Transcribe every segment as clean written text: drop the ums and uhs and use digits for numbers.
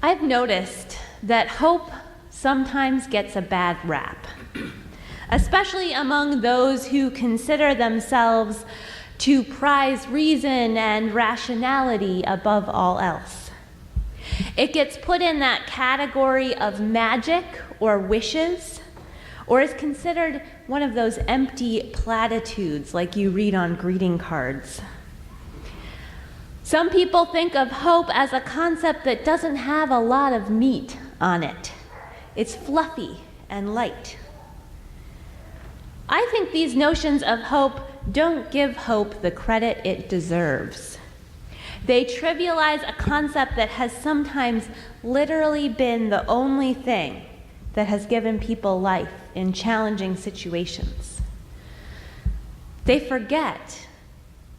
I've noticed that hope sometimes gets a bad rap, especially among those who consider themselves to prize reason and rationality above all else. It gets put in that category of magic or wishes, or is considered one of those empty platitudes like you read on greeting cards. Some people think of hope as a concept that doesn't have a lot of meat on it. It's fluffy and light. I think these notions of hope don't give hope the credit it deserves. They trivialize a concept that has sometimes literally been the only thing that has given people life in challenging situations. They forget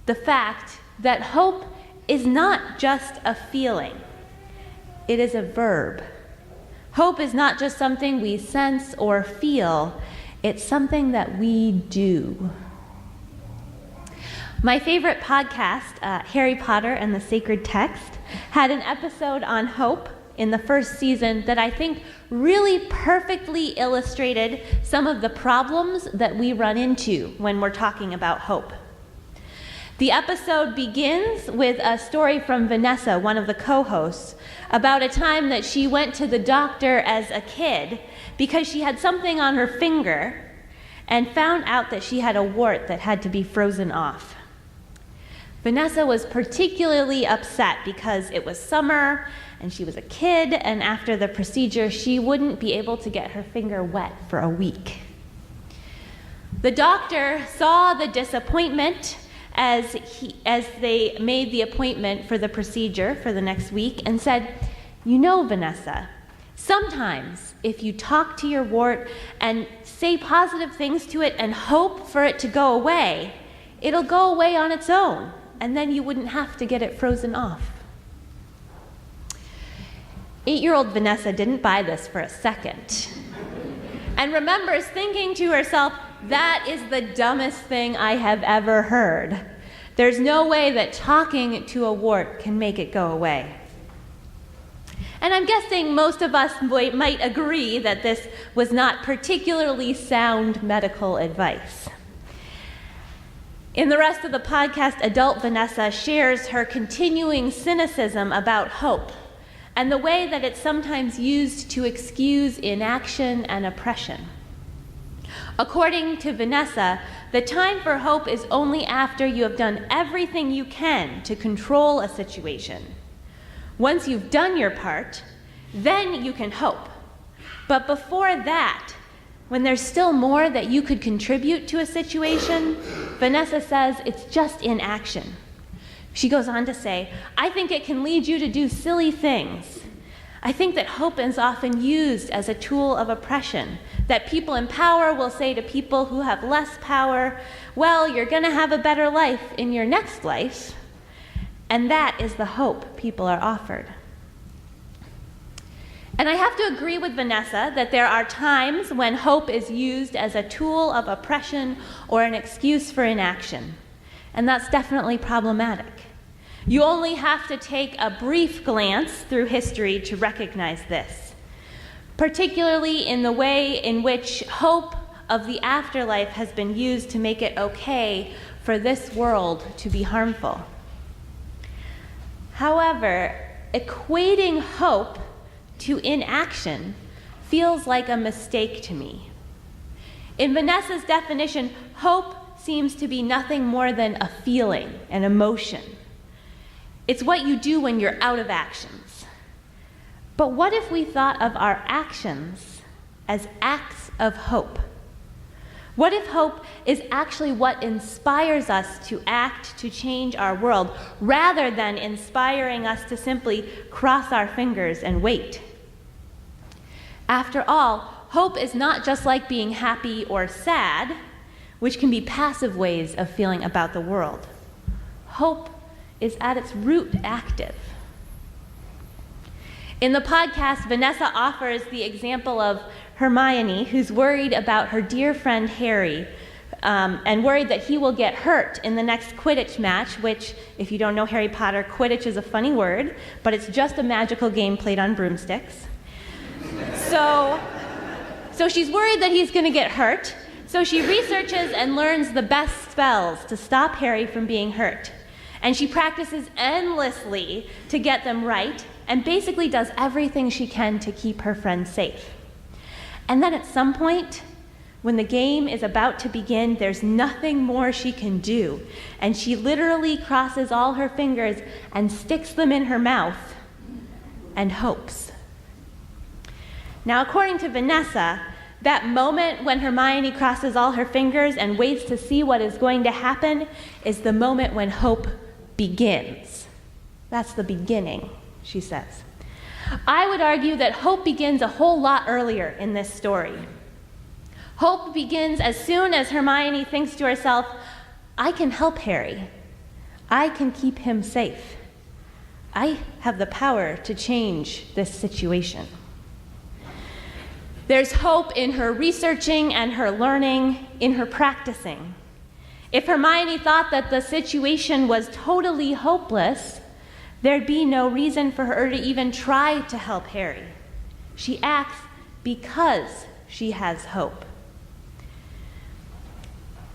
the fact that hope is not just a feeling, it is a verb. Hope is not just something we sense or feel, it's something that we do. My favorite podcast, Harry Potter and the Sacred Text, had an episode on hope in the first season that I think really perfectly illustrated some of the problems that we run into when we're talking about hope. The episode begins with a story from Vanessa, one of the co-hosts, about a time that she went to the doctor as a kid because she had something on her finger and found out that she had a wart that had to be frozen off. Vanessa was particularly upset because it was summer and she was a kid, and after the procedure, she wouldn't be able to get her finger wet for a week. The doctor saw the disappointment as they made the appointment for the procedure for the next week and said, "You know, Vanessa, sometimes if you talk to your wart and say positive things to it and hope for it to go away, it'll go away on its own, and then you wouldn't have to get it frozen off." 8-year-old Vanessa didn't buy this for a second and remembers thinking to herself, "That is the dumbest thing I have ever heard. There's no way that talking to a wart can make it go away." And I'm guessing most of us might agree that this was not particularly sound medical advice. In the rest of the podcast, adult Vanessa shares her continuing cynicism about hope and the way that it's sometimes used to excuse inaction and oppression. According to Vanessa, the time for hope is only after you have done everything you can to control a situation. Once you've done your part, then you can hope. But before that, when there's still more that you could contribute to a situation, Vanessa says it's just inaction. She goes on to say, "I think it can lead you to do silly things. I think that hope is often used as a tool of oppression, that people in power will say to people who have less power, 'Well, you're going to have a better life in your next life.' And that is the hope people are offered." And I have to agree with Vanessa that there are times when hope is used as a tool of oppression or an excuse for inaction. And that's definitely problematic. You only have to take a brief glance through history to recognize this, particularly in the way in which hope of the afterlife has been used to make it okay for this world to be harmful. However, equating hope to inaction feels like a mistake to me. In Vanessa's definition, hope seems to be nothing more than a feeling, an emotion. It's what you do when you're out of actions. But what if we thought of our actions as acts of hope? What if hope is actually what inspires us to act to change our world, rather than inspiring us to simply cross our fingers and wait? After all, hope is not just like being happy or sad, which can be passive ways of feeling about the world. Hope is at its root active. In the podcast, Vanessa offers the example of Hermione, who's worried about her dear friend Harry, and worried that he will get hurt in the next Quidditch match, which, if you don't know Harry Potter, Quidditch is a funny word, but it's just a magical game played on broomsticks. So she's worried that he's going to get hurt, so she researches and learns the best spells to stop Harry from being hurt. And she practices endlessly to get them right, and basically does everything she can to keep her friend safe. And then at some point, when the game is about to begin, there's nothing more she can do, and she literally crosses all her fingers and sticks them in her mouth and hopes. Now, according to Vanessa, that moment when Hermione crosses all her fingers and waits to see what is going to happen is the moment when hope begins. That's the beginning, she says. I would argue that hope begins a whole lot earlier in this story. Hope begins as soon as Hermione thinks to herself, I can help Harry. I can keep him safe. I have the power to change this situation. There's hope in her researching and her learning, in her practicing. If Hermione thought that the situation was totally hopeless, there'd be no reason for her to even try to help Harry. She acts because she has hope.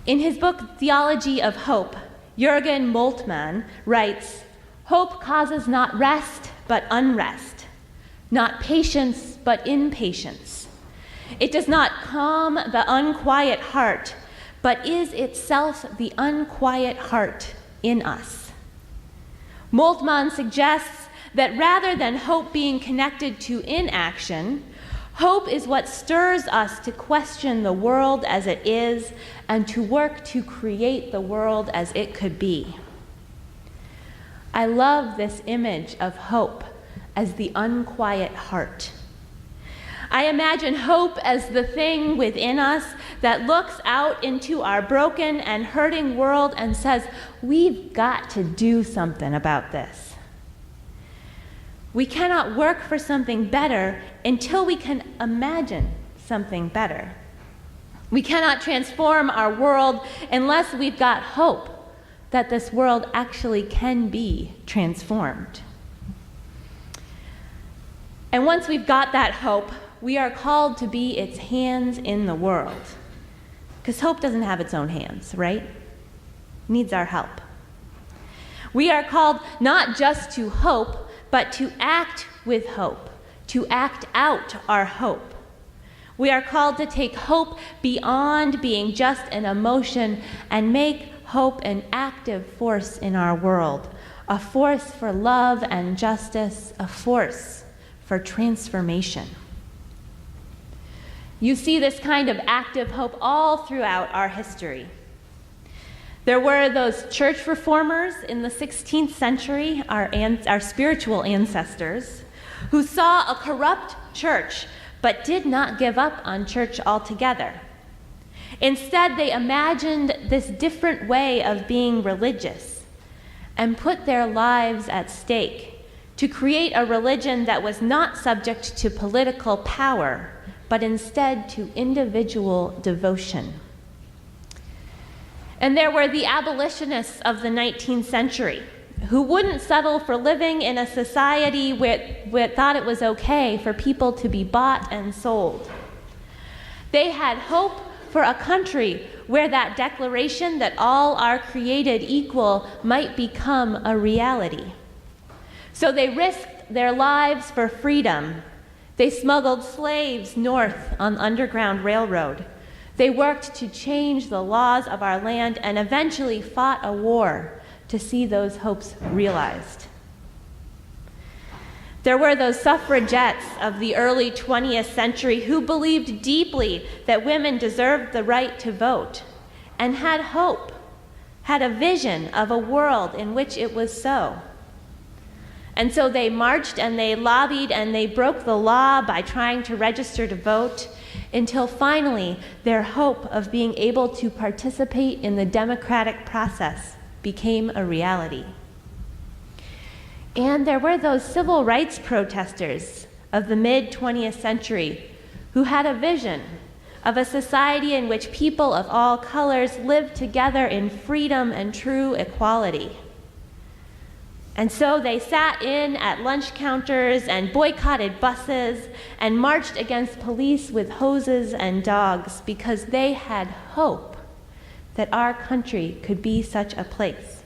In his book, Theology of Hope, Jürgen Moltmann writes, hope causes not rest, but unrest, not patience, but impatience. It does not calm the unquiet heart, but is itself the unquiet heart in us. Moltmann suggests that rather than hope being connected to inaction, hope is what stirs us to question the world as it is and to work to create the world as it could be. I love this image of hope as the unquiet heart. I imagine hope as the thing within us that looks out into our broken and hurting world and says, we've got to do something about this. We cannot work for something better until we can imagine something better. We cannot transform our world unless we've got hope that this world actually can be transformed. And once we've got that hope, we are called to be its hands in the world. Because hope doesn't have its own hands, right? It needs our help. We are called not just to hope, but to act with hope, to act out our hope. We are called to take hope beyond being just an emotion and make hope an active force in our world, a force for love and justice, a force for transformation. You see this kind of active hope all throughout our history. There were those church reformers in the 16th century, our spiritual ancestors, who saw a corrupt church but did not give up on church altogether. Instead, they imagined this different way of being religious and put their lives at stake to create a religion that was not subject to political power, but instead to individual devotion. And there were the abolitionists of the 19th century who wouldn't settle for living in a society where thought it was okay for people to be bought and sold. They had hope for a country where that declaration that all are created equal might become a reality. So they risked their lives for freedom. They smuggled slaves north on Underground Railroad. They worked to change the laws of our land and eventually fought a war to see those hopes realized. There were those suffragettes of the early 20th century who believed deeply that women deserved the right to vote and had hope, had a vision of a world in which it was so. And so they marched and they lobbied and they broke the law by trying to register to vote until finally their hope of being able to participate in the democratic process became a reality. And there were those civil rights protesters of the mid-20th century who had a vision of a society in which people of all colors live together in freedom and true equality. And so they sat in at lunch counters and boycotted buses and marched against police with hoses and dogs because they had hope that our country could be such a place.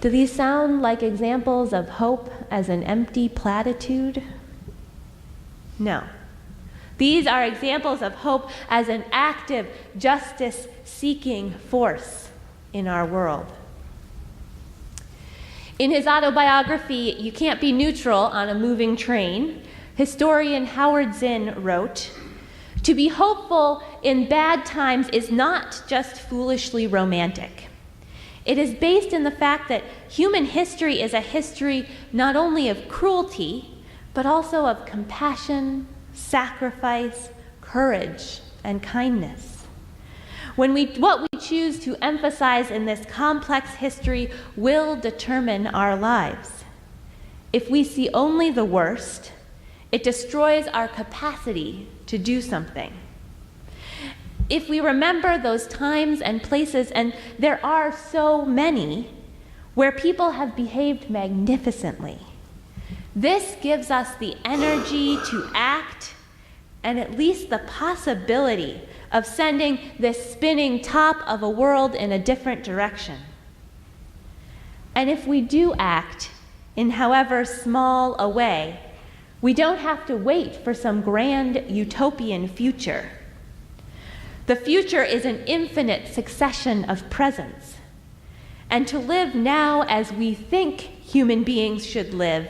Do these sound like examples of hope as an empty platitude? No. These are examples of hope as an active, justice-seeking force in our world. In his autobiography, You Can't Be Neutral on a Moving Train, historian Howard Zinn wrote, "To be hopeful in bad times is not just foolishly romantic. It is based in the fact that human history is a history not only of cruelty, but also of compassion, sacrifice, courage, and kindness. What we choose to emphasize in this complex history will determine our lives. If we see only the worst, it destroys our capacity to do something. If we remember those times and places, and there are so many, where people have behaved magnificently, this gives us the energy to act and at least the possibility of sending this spinning top of a world in a different direction. And if we do act in however small a way, we don't have to wait for some grand utopian future. The future is an infinite succession of presents. And to live now as we think human beings should live,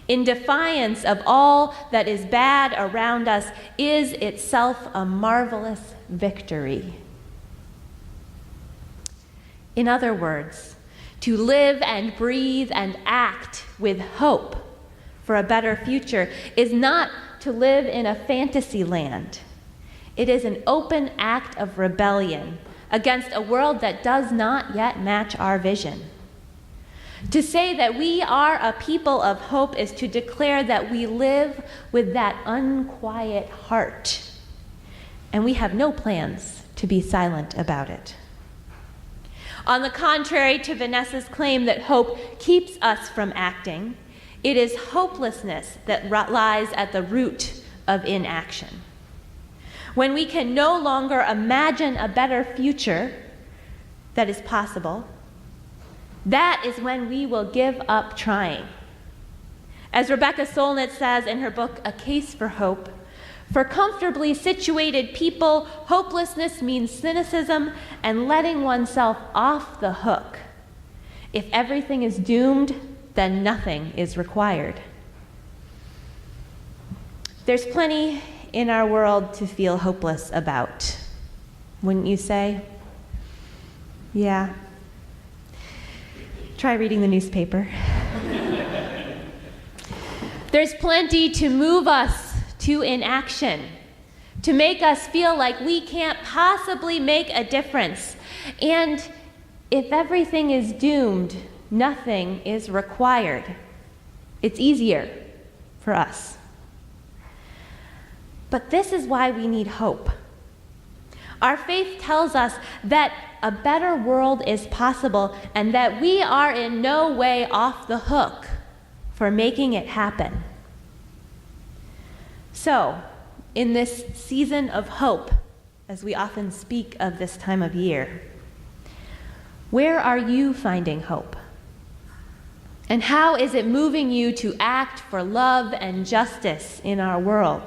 in defiance of all that is bad around us, is itself a marvelous victory. In other words, to live and breathe and act with hope for a better future is not to live in a fantasy land. It is an open act of rebellion against a world that does not yet match our vision. To say that we are a people of hope is to declare that we live with that unquiet heart, and we have no plans to be silent about it. On the contrary to Vanessa's claim that hope keeps us from acting, it is hopelessness that lies at the root of inaction. When we can no longer imagine a better future that is possible, that is when we will give up trying. As Rebecca Solnit says in her book, A Case for Hope, for comfortably situated people, hopelessness means cynicism and letting oneself off the hook. If everything is doomed, then nothing is required. There's plenty in our world to feel hopeless about, wouldn't you say? Yeah. Try reading the newspaper. There's plenty to move us to inaction, to make us feel like we can't possibly make a difference. And if everything is doomed, nothing is required. It's easier for us. But this is why we need hope. Our faith tells us that a better world is possible and that we are in no way off the hook for making it happen. So, in this season of hope, as we often speak of this time of year, where are you finding hope? And how is it moving you to act for love and justice in our world?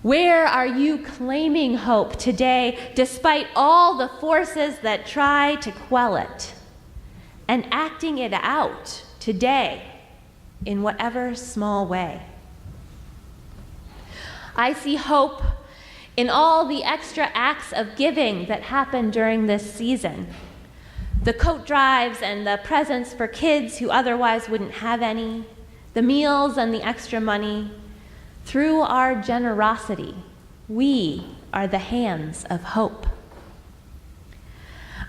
Where are you claiming hope today, despite all the forces that try to quell it, and acting it out today in whatever small way? I see hope in all the extra acts of giving that happen during this season. The coat drives and the presents for kids who otherwise wouldn't have any, the meals and the extra money. Through our generosity, we are the hands of hope.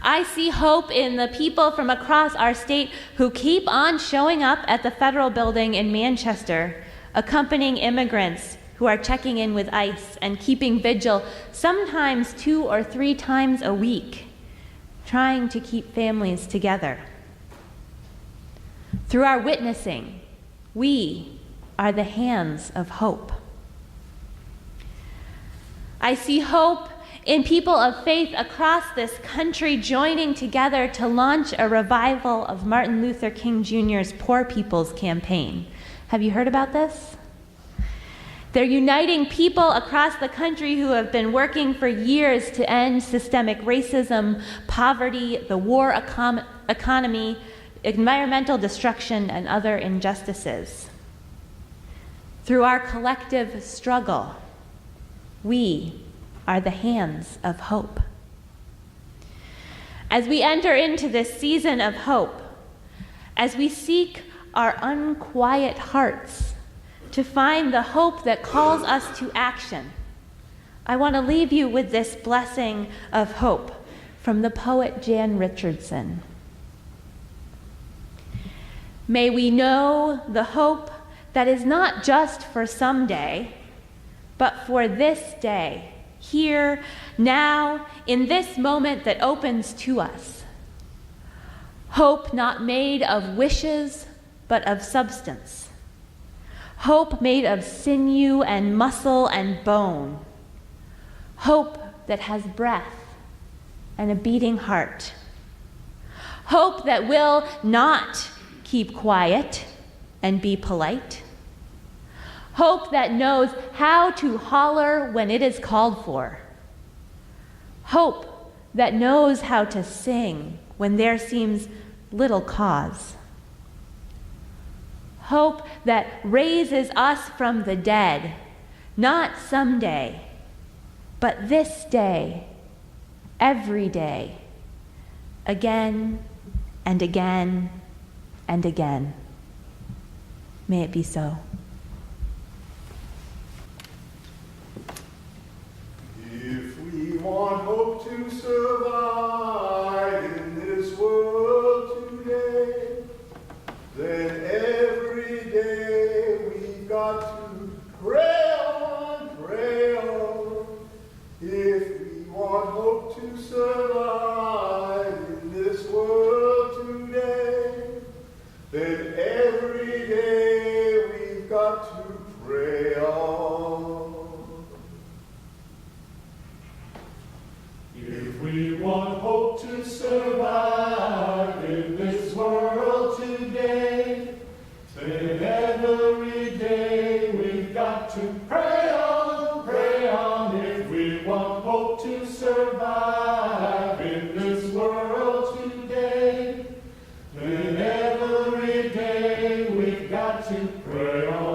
I see hope in the people from across our state who keep on showing up at the federal building in Manchester, accompanying immigrants who who are checking in with ICE and keeping vigil, sometimes 2 or 3 times a week, trying to keep families together. Through our witnessing, we are the hands of hope. I see hope in people of faith across this country joining together to launch a revival of Martin Luther King Jr.'s Poor People's Campaign. Have you heard about this? They're uniting people across the country who have been working for years to end systemic racism, poverty, the war economy, environmental destruction, and other injustices. Through our collective struggle, we are the hands of hope. As we enter into this season of hope, as we seek our unquiet hearts to find the hope that calls us to action, I want to leave you with this blessing of hope from the poet Jan Richardson. May we know the hope that is not just for someday, but for this day, here, now, in this moment that opens to us. Hope not made of wishes, but of substance. Hope made of sinew and muscle and bone. Hope that has breath and a beating heart. Hope that will not keep quiet and be polite. Hope that knows how to holler when it is called for. Hope that knows how to sing when there seems little cause. Hope that raises us from the dead, not someday, but this day, every day, again and again and again. May it be so. If we want hope to survive in this world today, then every day we've got to pray on, pray on. If we want hope to survive in this world today, then every day we've got to pray on. If we want hope to survive in this world today, then every day we've got to pray on, pray on. If we want hope to survive in this world today, then every day we've got to pray on.